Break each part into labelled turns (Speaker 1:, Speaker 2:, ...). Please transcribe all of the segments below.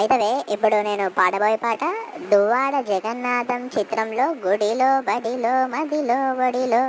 Speaker 1: అయితే ఇప్పుడు నేను పాడబోయే పాట దువ్వాడ జగన్నాథం చిత్రంలో గుడిలో బడిలో మదిలో ఒడిలో.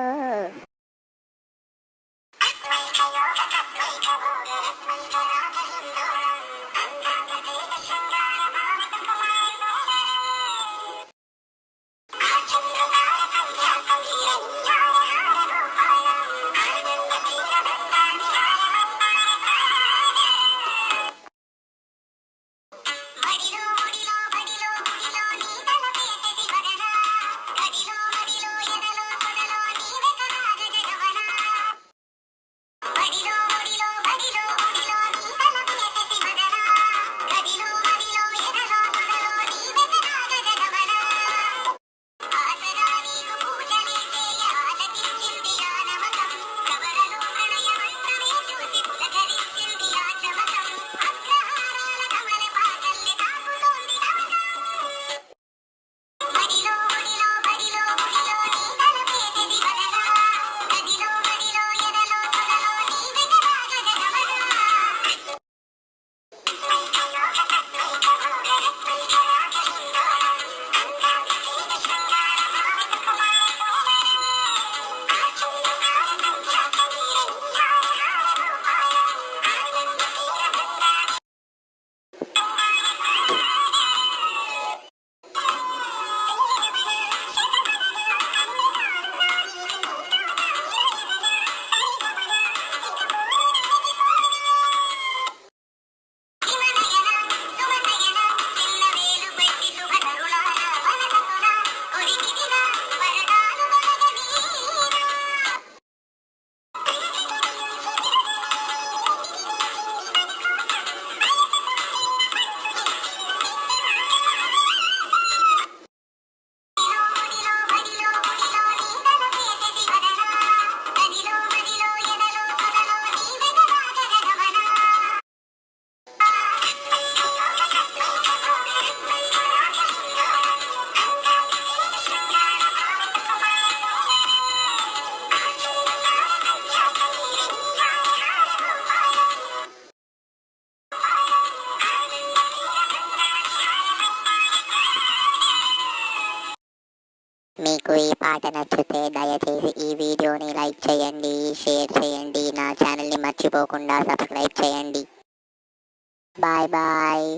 Speaker 1: మీకు ఈ పాట నచ్చితే దయచేసి ఈ వీడియోని లైక్ చేయండి, షేర్ చేయండి, నా ఛానల్ని మర్చిపోకుండా సబ్స్క్రైబ్ చేయండి. Bye bye.